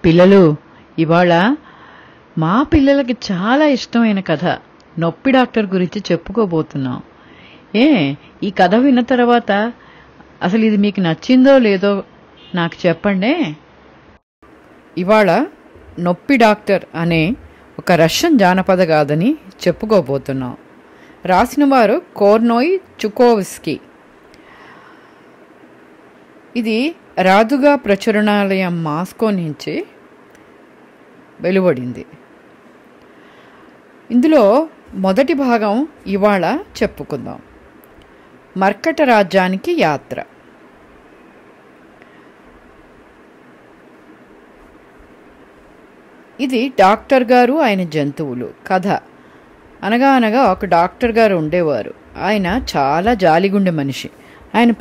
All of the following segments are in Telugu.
పిల్లలు, ఇవాళ మా పిల్లలకి చాలా ఇష్టమైన కథ నొప్పి డాక్టర్ గురించి చెప్పుకోబోతున్నాం. ఈ కథ విన్న తర్వాత అసలు ఇది మీకు నచ్చిందో లేదో నాకు చెప్పండి. ఇవాళ నొప్పి డాక్టర్ అనే ఒక రష్యన్ జానపద గాథని చెప్పుకోబోతున్నాం. రాసినవారు కోర్నోయ్ చుకోవ్స్కీ. ఇది రాదుగా ప్రచురణాలయం మాస్కో నుంచి వెలువడింది. ఇందులో మొదటి భాగం ఇవాళ చెప్పుకుందాం. మర్కట రాజ్యానికి యాత్ర. ఇది డాక్టర్ గారు ఆయన జంతువులు కథ. అనగా అనగా ఒక డాక్టర్ గారు ఉండేవారు. ఆయన చాలా జాలిగుండె మనిషి. ఆయన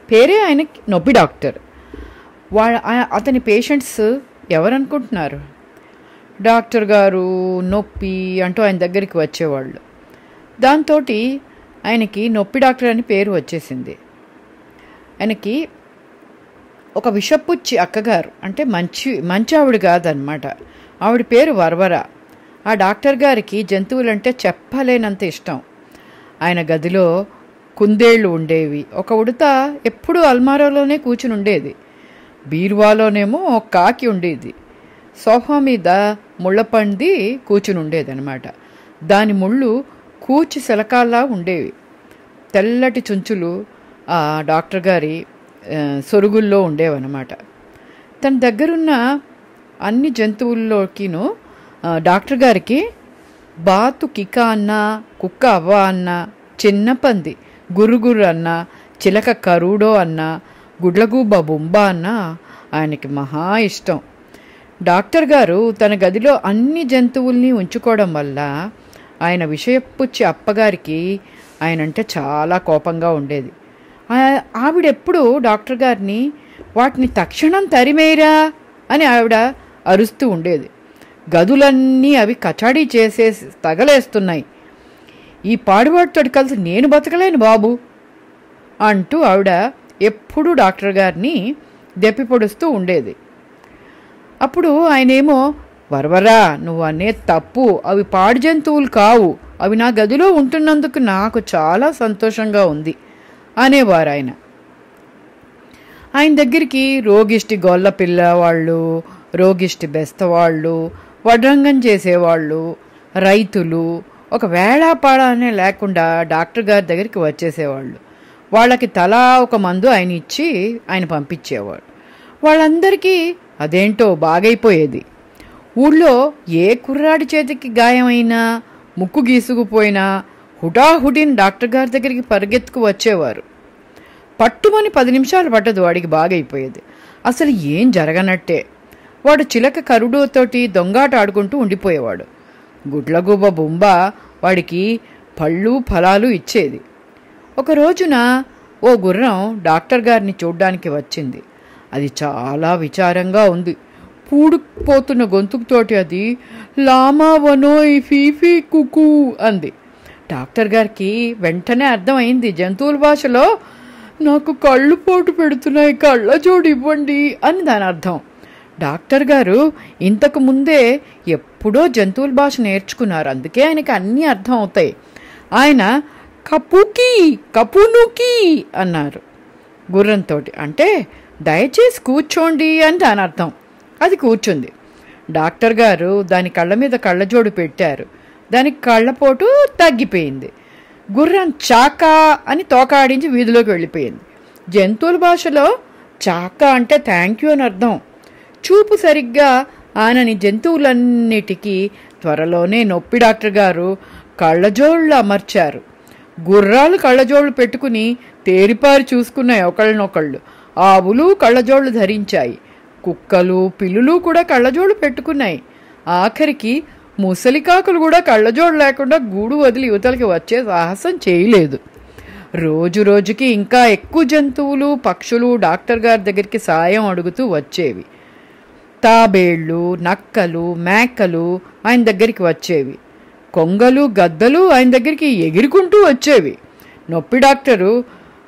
పేరే ఆయనకి నొప్పి డాక్టర్. అతని పేషెంట్స్ ఎవరనుకుంటున్నారు? డాక్టర్ గారు నొప్పి అంటూ ఆయన దగ్గరికి వచ్చేవాళ్ళు. దాంతో ఆయనకి నొప్పి డాక్టర్ అని పేరు వచ్చేసింది. ఆయనకి ఒక విషపుచ్చి అక్కగారు, అంటే మంచి ఆవిడ కాదనమాట. ఆవిడ పేరు వర్వర. ఆ డాక్టర్ గారికి జంతువులంటే చెప్పలేనంత ఇష్టం. ఆయన గదిలో కుందేళ్లు ఉండేవి. ఒక ఉడత ఎప్పుడూ అల్మారాలోనే కూర్చుని ఉండేది. బీరువాలోనేమో కాకి ఉండేది. సోఫా మీద ముళ్ళపంది కూర్చుని ఉండేదన్నమాట. దాని ముళ్ళు కూచి శలకాల్లా ఉండేవి. తెల్లటి చుంచులు ఆ డాక్టర్ గారి సొరుగుల్లో ఉండేవన్నమాట. తన దగ్గరున్న అన్ని జంతువుల్లోకిను డాక్టర్ గారికి బాతు కిక అన్న, కుక్క అవ్వ అన్న, చిన్న పంది గుర్రుగుర్రు అన్న, చిలక కరుడో అన్న, గుడ్లగూబ బొంబ అన్న ఆయనకి మహా ఇష్టం. డాక్టర్ గారు తన గదిలో అన్ని జంతువుల్ని ఉంచుకోవడం వల్ల ఆయన విషయపుచ్చి అప్పగారికి ఆయనంటే చాలా కోపంగా ఉండేది. ఆవిడెప్పుడు డాక్టర్ గారిని వాటిని తక్షణం తరిమేరా అని ఆవిడ అరుస్తూ ఉండేది. గదులన్నీ అవి కచాడీ చేసేసి తగలేస్తున్నాయి. ఈ పాడువాటితో కలిసి నేను బతకలేను బాబు అంటూ ఆవిడ ఎప్పుడూ డాక్టర్ గారిని దెప్పిపొడుస్తూ ఉండేది. అప్పుడు ఆయనేమో, వర్వరా నువ్వు అనే తప్పు, అవి పాడు జంతువులు కావు, అవి నా గదిలో ఉంటున్నందుకు నాకు చాలా సంతోషంగా ఉంది అనేవారు ఆయన. ఆయన దగ్గరికి రోగిష్టి గొల్ల పిల్లవాళ్ళు, రోగిష్టి బెస్తవాళ్ళు, వడ్రంగం చేసేవాళ్ళు, రైతులు ఒక వేళాపాడా అనే లేకుండా డాక్టర్ గారి దగ్గరికి వచ్చేసేవాళ్ళు. వాళ్ళకి తలా ఒక మందు ఆయన ఇచ్చి ఆయన పంపించేవాడు. వాళ్ళందరికీ అదేంటో బాగైపోయేది. ఊళ్ళో ఏ కుర్రాడి చేతికి గాయమైనా, ముక్కు గీసుకుపోయినా హుటాహుటిని డాక్టర్ గారి దగ్గరికి పరిగెత్తుకు వచ్చేవారు. పట్టుమని 10 నిమిషాలు పట్టదు, వాడికి బాగైపోయేది. అసలు ఏం జరగనట్టే. వాడు చిలక కరుడుతోటి దొంగాట ఆడుకుంటూ ఉండిపోయేవాడు. గుడ్లగూబ బొంబ వాడికి పళ్ళు ఫలాలు ఇచ్చేది. ఒక రోజున ఓ గుర్రం డాక్టర్ గారిని చూడ్డానికి వచ్చింది. అది చాలా విచారంగా ఉంది. పూడుకుపోతున్న గొంతుకుతోటి అది లామా వనోయ్ ఫీఫీ కుకు అంది. డాక్టర్ గారికి వెంటనే అర్థమైంది. జంతువుల భాషలో నాకు కళ్ళు పోటు పెడుతున్నాయి, కళ్ళజోడు ఇవ్వండి అని దాని అర్థం. డాక్టర్ గారు ఇంతకు ముందే ఎప్పుడో జంతువుల భాష నేర్చుకున్నారు, అందుకే ఆయనకి అన్నీ అర్థం అవుతాయి. ఆయన కపుకి కపునుకి అన్నారు గుర్రంతో. అంటే దయచేసి కూర్చోండి అని దాని అర్థం. అది కూర్చుంది. డాక్టర్ గారు దాని కళ్ళ మీద కళ్ళజోడు పెట్టారు. దానికి కళ్ళపోటు తగ్గిపోయింది. గుర్రం చాకా అని తోకాడించి వీధిలోకి వెళ్ళిపోయింది. జంతువుల భాషలో చాకా అంటే థ్యాంక్ యూ అని అర్థం. చూపు సరిగ్గా ఆనని జంతువులన్నిటికీ త్వరలోనే నొప్పి డాక్టర్ గారు కళ్ళజోళ్ళు అమర్చారు. గుర్రాలు కళ్ళజోళ్ళు పెట్టుకుని తేరిపారి చూసుకున్నాయి ఒకళ్ళనొకళ్ళు. ఆవులు కళ్ళజోళ్ళు ధరించాయి. కుక్కలు పిల్లులు కూడా కళ్ళజోళ్ళు పెట్టుకున్నాయి. ఆఖరికి ముసలికాకులు కూడా కళ్ళజోడు లేకుండా గూడు వదిలి యువతలకి వచ్చే సాహసం చేయలేదు. రోజు రోజుకి ఇంకా ఎక్కువ జంతువులు పక్షులు డాక్టర్ గారి దగ్గరికి సాయం అడుగుతూ వచ్చేవి. తాబేళ్లు, నక్కలు, మేకలు ఆయన దగ్గరికి వచ్చేవి. కొంగలు, గద్దలు ఆయన దగ్గరికి ఎగిరికుంటూ వచ్చేవి. నొప్పి డాక్టరు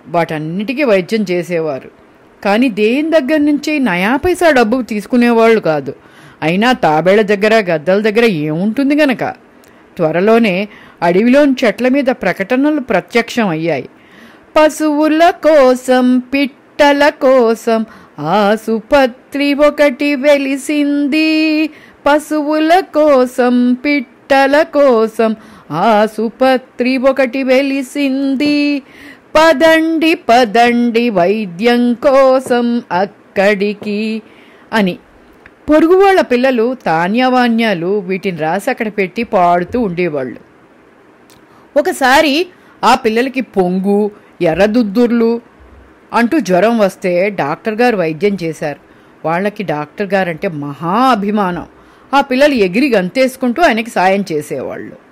వాటన్నిటికీ వైద్యం చేసేవారు. కానీ దేని దగ్గర నుంచి నయా పైసా డబ్బు తీసుకునేవాళ్ళు కాదు. అయినా తాబేళ్ల దగ్గర గద్దల దగ్గర ఏముంటుంది గనక. త్వరలోనే అడవిలోని చెట్ల మీద ప్రకటనలు ప్రత్యక్షం అయ్యాయి. పశువుల కోసం పిట్టల కోసం ఆసుపత్రి ఒకటి వెలిసింది. పశువుల కోసం పిట్టల కోసం ఆసుపత్రి ఒకటి వెలిసింది. పదండి పదండి వైద్యం కోసం అక్కడికి అని పొరుగు వాళ్ళ పిల్లలు తాన్యవాన్యాలు వీటిని రాసి అక్కడ పెట్టి పాడుతూ ఉండేవాళ్ళు. ఒకసారి ఆ పిల్లలకి పొంగు, ఎర్రదుద్దుర్లు అంటూ జ్వరం వస్తే డాక్టర్ గారు వైద్యం చేశారు. వాళ్ళకి డాక్టర్ గారంటే మహా అభిమానం. ఆ పిల్లలు ఎగిరి గంతేసుకుంటూ ఆయనకి సాయం చేసేవాళ్ళు.